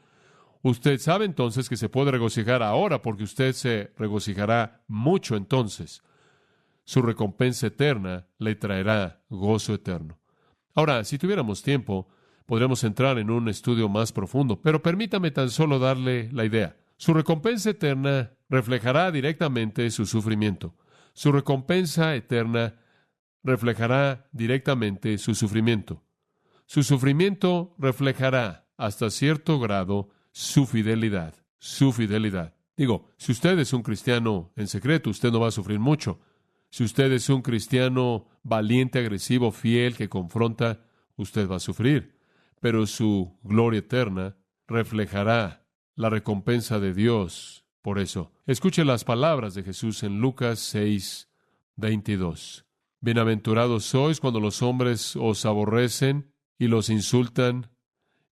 usted sabe entonces que se puede regocijar ahora porque usted se regocijará mucho entonces. Su recompensa eterna le traerá gozo eterno. Ahora, si tuviéramos tiempo, podremos entrar en un estudio más profundo, pero permítame tan solo darle la idea. Su recompensa eterna reflejará directamente su sufrimiento. Su recompensa eterna reflejará directamente su sufrimiento. Su sufrimiento reflejará hasta cierto grado su fidelidad. Su fidelidad. Digo, si usted es un cristiano en secreto, usted no va a sufrir mucho. Si usted es un cristiano valiente, agresivo, fiel, que confronta, usted va a sufrir. Pero su gloria eterna reflejará la recompensa de Dios por eso. Escuche las palabras de Jesús en Lucas 6:22. Bienaventurados sois cuando los hombres os aborrecen y los insultan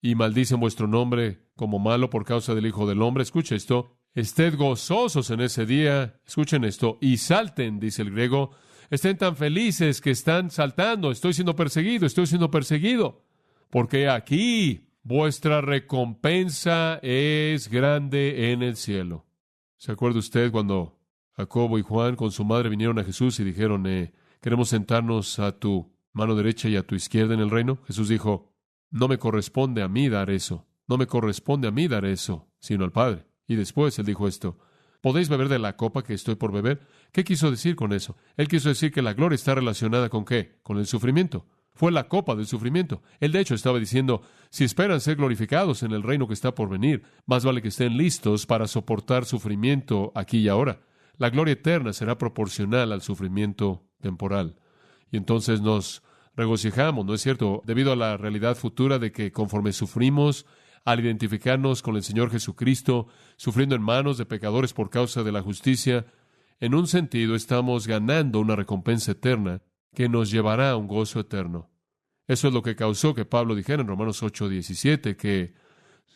y maldicen vuestro nombre como malo por causa del Hijo del Hombre. Escuche esto. Ested gozosos en ese día. Escuchen esto. Y salten, dice el griego. Estén tan felices que están saltando. Estoy siendo perseguido, estoy siendo perseguido. Porque aquí vuestra recompensa es grande en el cielo. ¿Se acuerda usted cuando Jacobo y Juan con su madre vinieron a Jesús y dijeron, queremos sentarnos a tu mano derecha y a tu izquierda en el reino? Jesús dijo, no me corresponde a mí dar eso. No me corresponde a mí dar eso, sino al Padre. Y después él dijo esto, ¿podéis beber de la copa que estoy por beber? ¿Qué quiso decir con eso? Él quiso decir que la gloria está relacionada ¿con qué? Con el sufrimiento. Fue la copa del sufrimiento. Él, de hecho, estaba diciendo, si esperan ser glorificados en el reino que está por venir, más vale que estén listos para soportar sufrimiento aquí y ahora. La gloria eterna será proporcional al sufrimiento temporal. Y entonces nos regocijamos, ¿no es cierto? Debido a la realidad futura de que conforme sufrimos, al identificarnos con el Señor Jesucristo, sufriendo en manos de pecadores por causa de la justicia, en un sentido estamos ganando una recompensa eterna que nos llevará a un gozo eterno. Eso es lo que causó que Pablo dijera en Romanos 8:17, que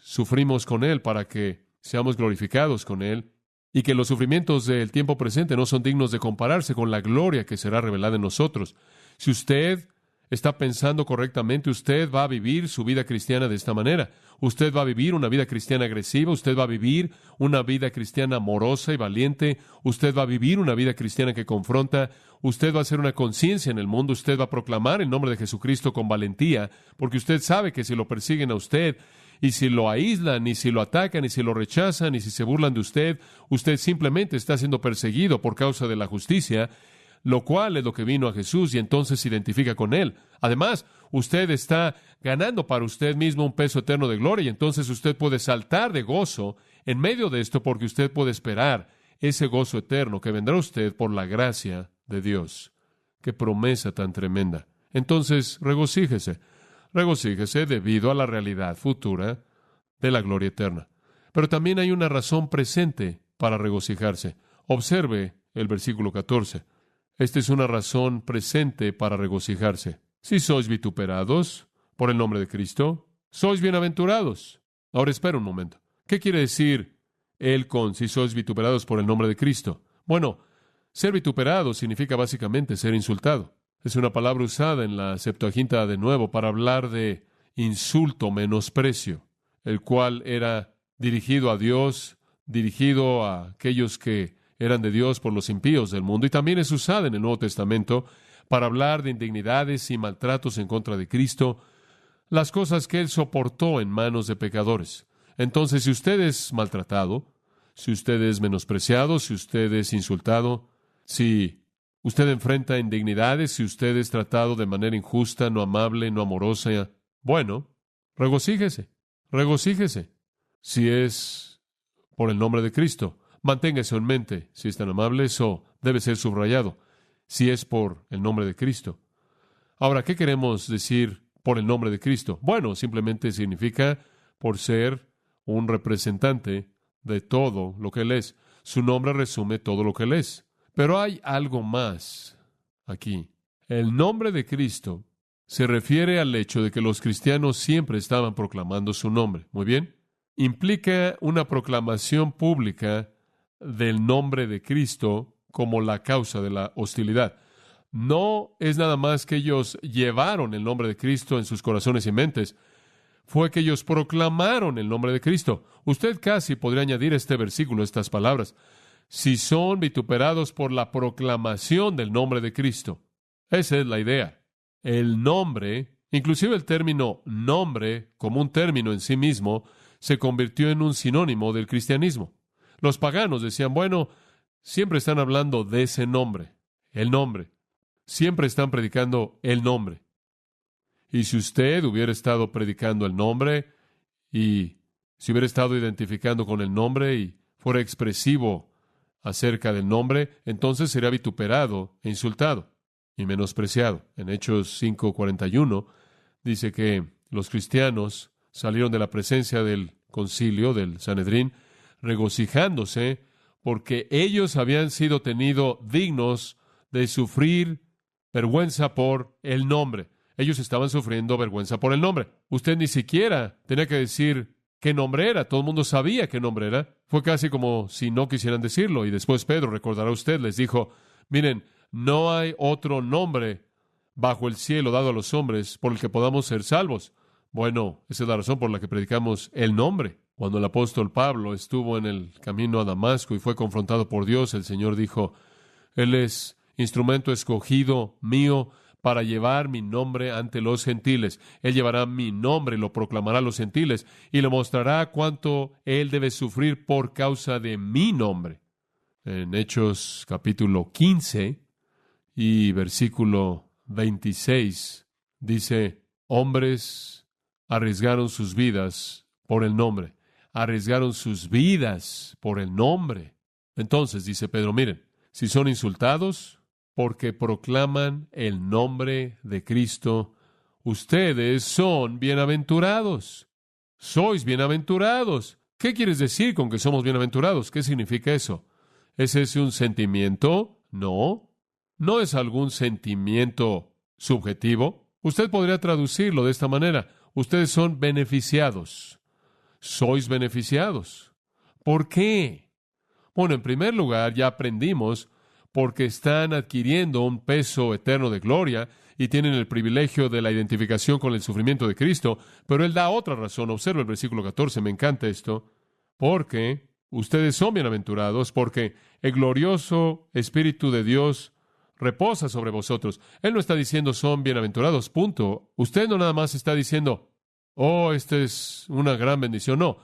sufrimos con Él para que seamos glorificados con Él, y que los sufrimientos del tiempo presente no son dignos de compararse con la gloria que será revelada en nosotros. Si usted está pensando correctamente, usted va a vivir su vida cristiana de esta manera. Usted va a vivir una vida cristiana agresiva, usted va a vivir una vida cristiana amorosa y valiente, usted va a vivir una vida cristiana que confronta, usted va a hacer una conciencia en el mundo, usted va a proclamar el nombre de Jesucristo con valentía, porque usted sabe que si lo persiguen a usted, y si lo aíslan, y si lo atacan, y si lo rechazan, y si se burlan de usted, usted simplemente está siendo perseguido por causa de la justicia, lo cual es lo que vino a Jesús y entonces se identifica con Él. Además, usted está ganando para usted mismo un peso eterno de gloria y entonces usted puede saltar de gozo en medio de esto porque usted puede esperar ese gozo eterno que vendrá a usted por la gracia de Dios. ¡Qué promesa tan tremenda! Entonces, regocíjese debido a la realidad futura de la gloria eterna. Pero también hay una razón presente para regocijarse. Observe el versículo 14. Esta es una razón presente para regocijarse. Si sois vituperados por el nombre de Cristo, sois bienaventurados. Ahora espera un momento. ¿Qué quiere decir él con si sois vituperados por el nombre de Cristo? Bueno, ser vituperado significa básicamente ser insultado. Es una palabra usada en la Septuaginta de nuevo para hablar de insulto, menosprecio, el cual era dirigido a Dios, dirigido a aquellos que eran de Dios por los impíos del mundo, y también es usada en el Nuevo Testamento para hablar de indignidades y maltratos en contra de Cristo, las cosas que Él soportó en manos de pecadores. Entonces, si usted es maltratado, si usted es menospreciado, si usted es insultado, si usted enfrenta indignidades, si usted es tratado de manera injusta, no amable, no amorosa, bueno, regocíjese, regocíjese. Si es por el nombre de Cristo, mantenga eso en mente. Si es tan amable, eso debe ser subrayado. Si es por el nombre de Cristo. Ahora, ¿qué queremos decir por el nombre de Cristo? Bueno, simplemente significa por ser un representante de todo lo que Él es. Su nombre resume todo lo que Él es. Pero hay algo más aquí. El nombre de Cristo se refiere al hecho de que los cristianos siempre estaban proclamando su nombre. Muy bien. Implica una proclamación pública del nombre de Cristo como la causa de la hostilidad. No es nada más que ellos llevaron el nombre de Cristo en sus corazones y mentes. Fue que ellos proclamaron el nombre de Cristo. Usted casi podría añadir a este versículo estas palabras: si son vituperados por la proclamación del nombre de Cristo. Esa es la idea. El nombre, inclusive el término nombre, como un término en sí mismo, se convirtió en un sinónimo del cristianismo. Los paganos decían, bueno, siempre están hablando de ese nombre, el nombre. Siempre están predicando el nombre. Y si usted hubiera estado predicando el nombre y si hubiera estado identificando con el nombre y fuera expresivo acerca del nombre, entonces sería vituperado e insultado y menospreciado. En Hechos 5:41 dice que los cristianos salieron de la presencia del concilio, del Sanedrín, regocijándose porque ellos habían sido tenidos dignos de sufrir vergüenza por el nombre. Ellos estaban sufriendo vergüenza por el nombre. Usted ni siquiera tenía que decir qué nombre era. Todo el mundo sabía qué nombre era. Fue casi como si no quisieran decirlo. Y después Pedro, recordará usted, les dijo, miren, no hay otro nombre bajo el cielo dado a los hombres por el que podamos ser salvos. Bueno, esa es la razón por la que predicamos el nombre. Cuando el apóstol Pablo estuvo en el camino a Damasco y fue confrontado por Dios, el Señor dijo, Él es instrumento escogido mío para llevar mi nombre ante los gentiles. Él llevará mi nombre y lo proclamará a los gentiles y le mostrará cuánto Él debe sufrir por causa de mi nombre. En Hechos capítulo 15 y versículo 26 dice, hombres arriesgaron sus vidas por el nombre. Arriesgaron sus vidas por el nombre. Entonces, dice Pedro, miren, si son insultados porque proclaman el nombre de Cristo, ustedes son bienaventurados. Sois bienaventurados. ¿Qué quieres decir con que somos bienaventurados? ¿Qué significa eso? ¿Es ese un sentimiento? No. ¿No es algún sentimiento subjetivo? Usted podría traducirlo de esta manera. Ustedes son beneficiados. Sois beneficiados. ¿Por qué? Bueno, en primer lugar, ya aprendimos porque están adquiriendo un peso eterno de gloria y tienen el privilegio de la identificación con el sufrimiento de Cristo, pero Él da otra razón. Observa el versículo 14, me encanta esto. Porque ustedes son bienaventurados, porque el glorioso Espíritu de Dios reposa sobre vosotros. Él no está diciendo son bienaventurados, punto. Usted no nada más está diciendo, oh, esta es una gran bendición. No,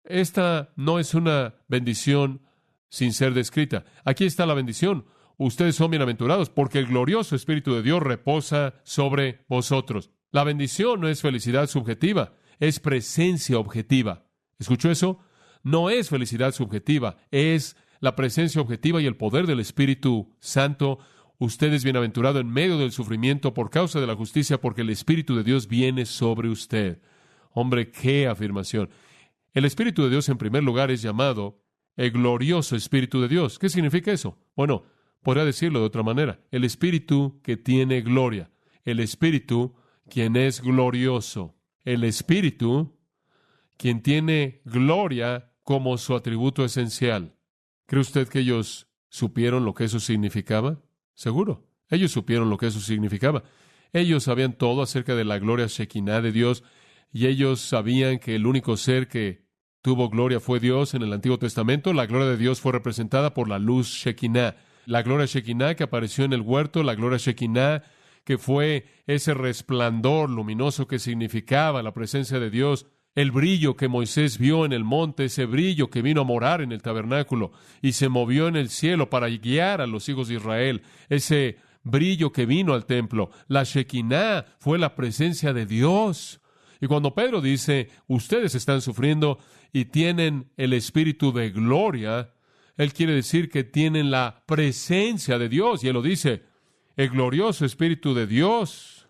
esta no es una bendición sin ser descrita. Aquí está la bendición. Ustedes son bienaventurados porque el glorioso Espíritu de Dios reposa sobre vosotros. La bendición no es felicidad subjetiva, es presencia objetiva. ¿Escuchó eso? No es felicidad subjetiva, es la presencia objetiva y el poder del Espíritu Santo. Usted es bienaventurado en medio del sufrimiento por causa de la justicia porque el Espíritu de Dios viene sobre usted. Hombre, qué afirmación. El Espíritu de Dios, en primer lugar, es llamado el glorioso Espíritu de Dios. ¿Qué significa eso? Bueno, podría decirlo de otra manera. El Espíritu que tiene gloria. El Espíritu quien es glorioso. El Espíritu quien tiene gloria como su atributo esencial. ¿Cree usted que ellos supieron lo que eso significaba? Seguro. Ellos supieron lo que eso significaba. Ellos sabían todo acerca de la gloria Shekinah de Dios y ellos sabían que el único ser que tuvo gloria fue Dios en el Antiguo Testamento. La gloria de Dios fue representada por la luz Shekinah. La gloria Shekinah que apareció en el huerto, la gloria Shekinah que fue ese resplandor luminoso que significaba la presencia de Dios, el brillo que Moisés vio en el monte, ese brillo que vino a morar en el tabernáculo y se movió en el cielo para guiar a los hijos de Israel, ese brillo que vino al templo. La Shekinah fue la presencia de Dios. Y cuando Pedro dice, ustedes están sufriendo y tienen el espíritu de gloria, él quiere decir que tienen la presencia de Dios. Y él lo dice, el glorioso espíritu de Dios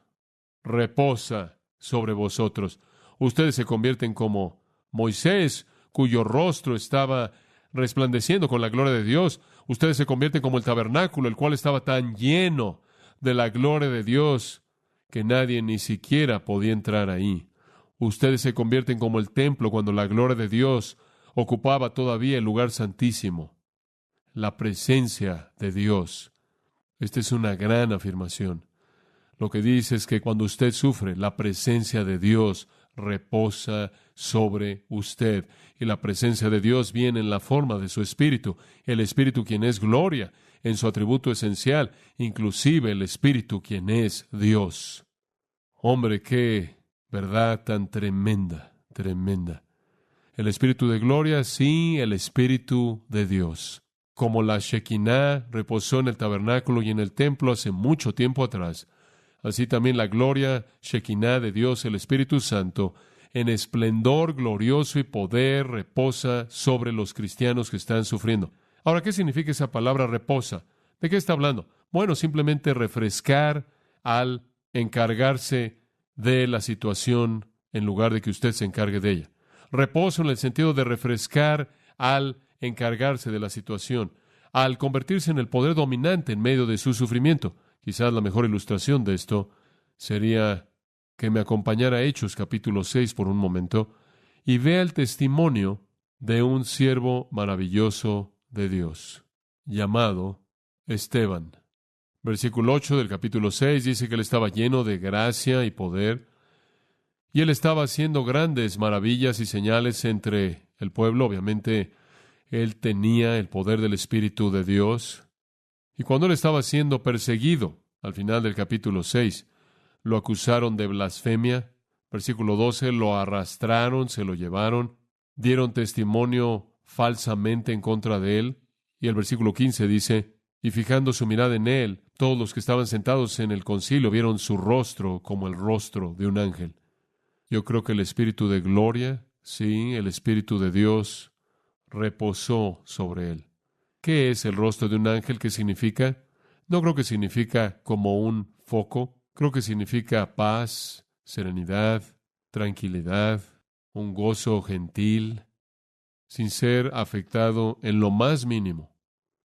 reposa sobre vosotros. Ustedes se convierten como Moisés, cuyo rostro estaba resplandeciendo con la gloria de Dios. Ustedes se convierten como el tabernáculo, el cual estaba tan lleno de la gloria de Dios que nadie ni siquiera podía entrar ahí. Ustedes se convierten como el templo cuando la gloria de Dios ocupaba todavía el lugar santísimo. La presencia de Dios. Esta es una gran afirmación. Lo que dice es que cuando usted sufre, la presencia de Dios reposa sobre usted. Y la presencia de Dios viene en la forma de su Espíritu. El Espíritu quien es gloria en su atributo esencial, inclusive el Espíritu quien es Dios. Hombre, qué verdad tan tremenda, tremenda. El Espíritu de gloria, sí, el Espíritu de Dios. Como la Shekinah reposó en el tabernáculo y en el templo hace mucho tiempo atrás, así también la gloria Shekinah de Dios, el Espíritu Santo, en esplendor glorioso y poder reposa sobre los cristianos que están sufriendo. Ahora, ¿qué significa esa palabra reposa? ¿De qué está hablando? Bueno, simplemente refrescar al encargarse de la situación en lugar de que usted se encargue de ella. Reposo en el sentido de refrescar al encargarse de la situación, al convertirse en el poder dominante en medio de su sufrimiento. Quizás la mejor ilustración de esto sería que me acompañara a Hechos capítulo 6 por un momento y vea el testimonio de un siervo maravilloso de Dios, llamado Esteban. Versículo 8 del capítulo 6 dice que él estaba lleno de gracia y poder, y él estaba haciendo grandes maravillas y señales entre el pueblo. Obviamente, él tenía el poder del Espíritu de Dios. Y cuando él estaba siendo perseguido, al final del capítulo 6, lo acusaron de blasfemia. Versículo 12, lo arrastraron, se lo llevaron, dieron testimonio falsamente en contra de él. Y el versículo 15 dice, y fijando su mirada en él, todos los que estaban sentados en el concilio vieron su rostro como el rostro de un ángel. Yo creo que el Espíritu de gloria, sí, el Espíritu de Dios, reposó sobre él. ¿Qué es el rostro de un ángel? ¿Qué significa? No creo que significa como un foco. Creo que significa paz, serenidad, tranquilidad, un gozo gentil, sin ser afectado en lo más mínimo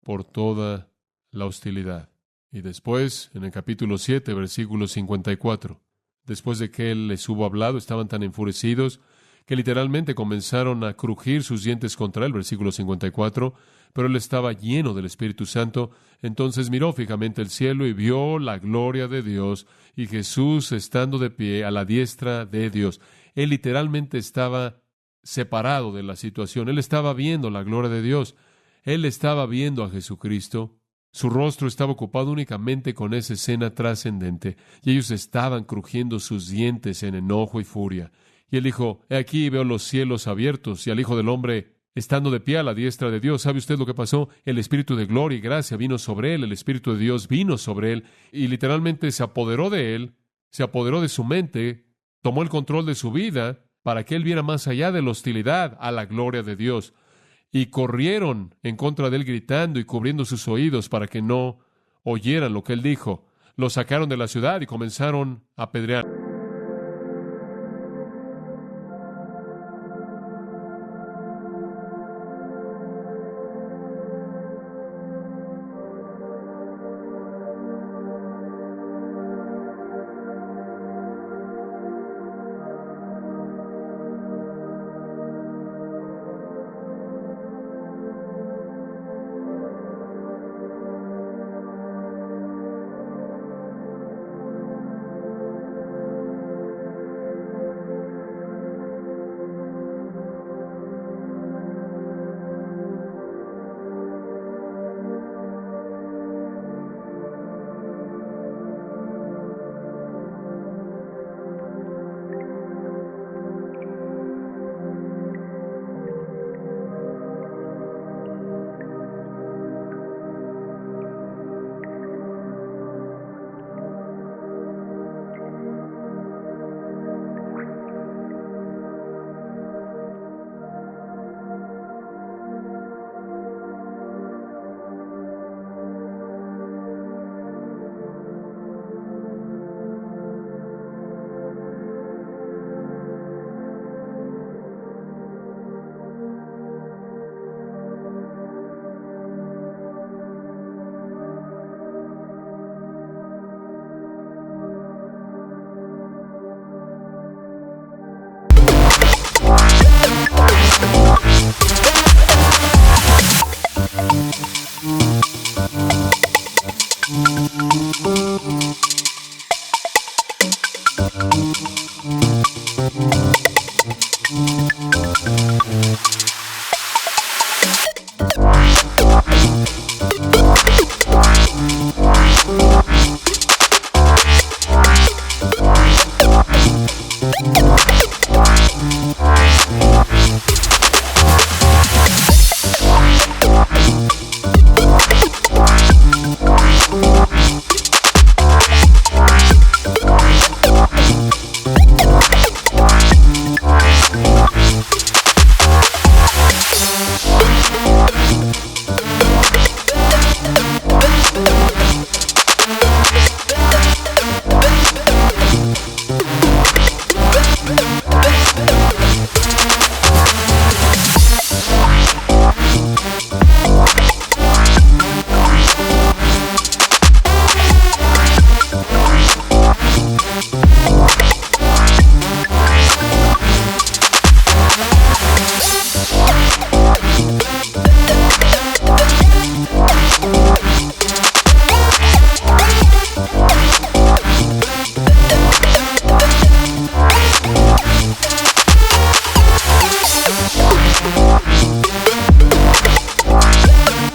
por toda la hostilidad. Y después, en el capítulo 7, versículo 54, después de que él les hubo hablado, estaban tan enfurecidos que literalmente comenzaron a crujir sus dientes contra él, versículo 54, pero él estaba lleno del Espíritu Santo. Entonces miró fijamente el cielo y vio la gloria de Dios y Jesús estando de pie a la diestra de Dios. Él literalmente estaba separado de la situación. Él estaba viendo la gloria de Dios. Él estaba viendo a Jesucristo. Su rostro estaba ocupado únicamente con esa escena trascendente y ellos estaban crujiendo sus dientes en enojo y furia. Y él dijo, he aquí veo los cielos abiertos y al Hijo del Hombre estando de pie a la diestra de Dios. ¿Sabe usted lo que pasó? El Espíritu de gloria y gracia vino sobre él, el Espíritu de Dios vino sobre él y literalmente se apoderó de él, se apoderó de su mente, tomó el control de su vida para que él viera más allá de la hostilidad a la gloria de Dios. Y corrieron en contra de él gritando y cubriendo sus oídos para que no oyeran lo que él dijo. Lo sacaron de la ciudad y comenzaron a apedrear.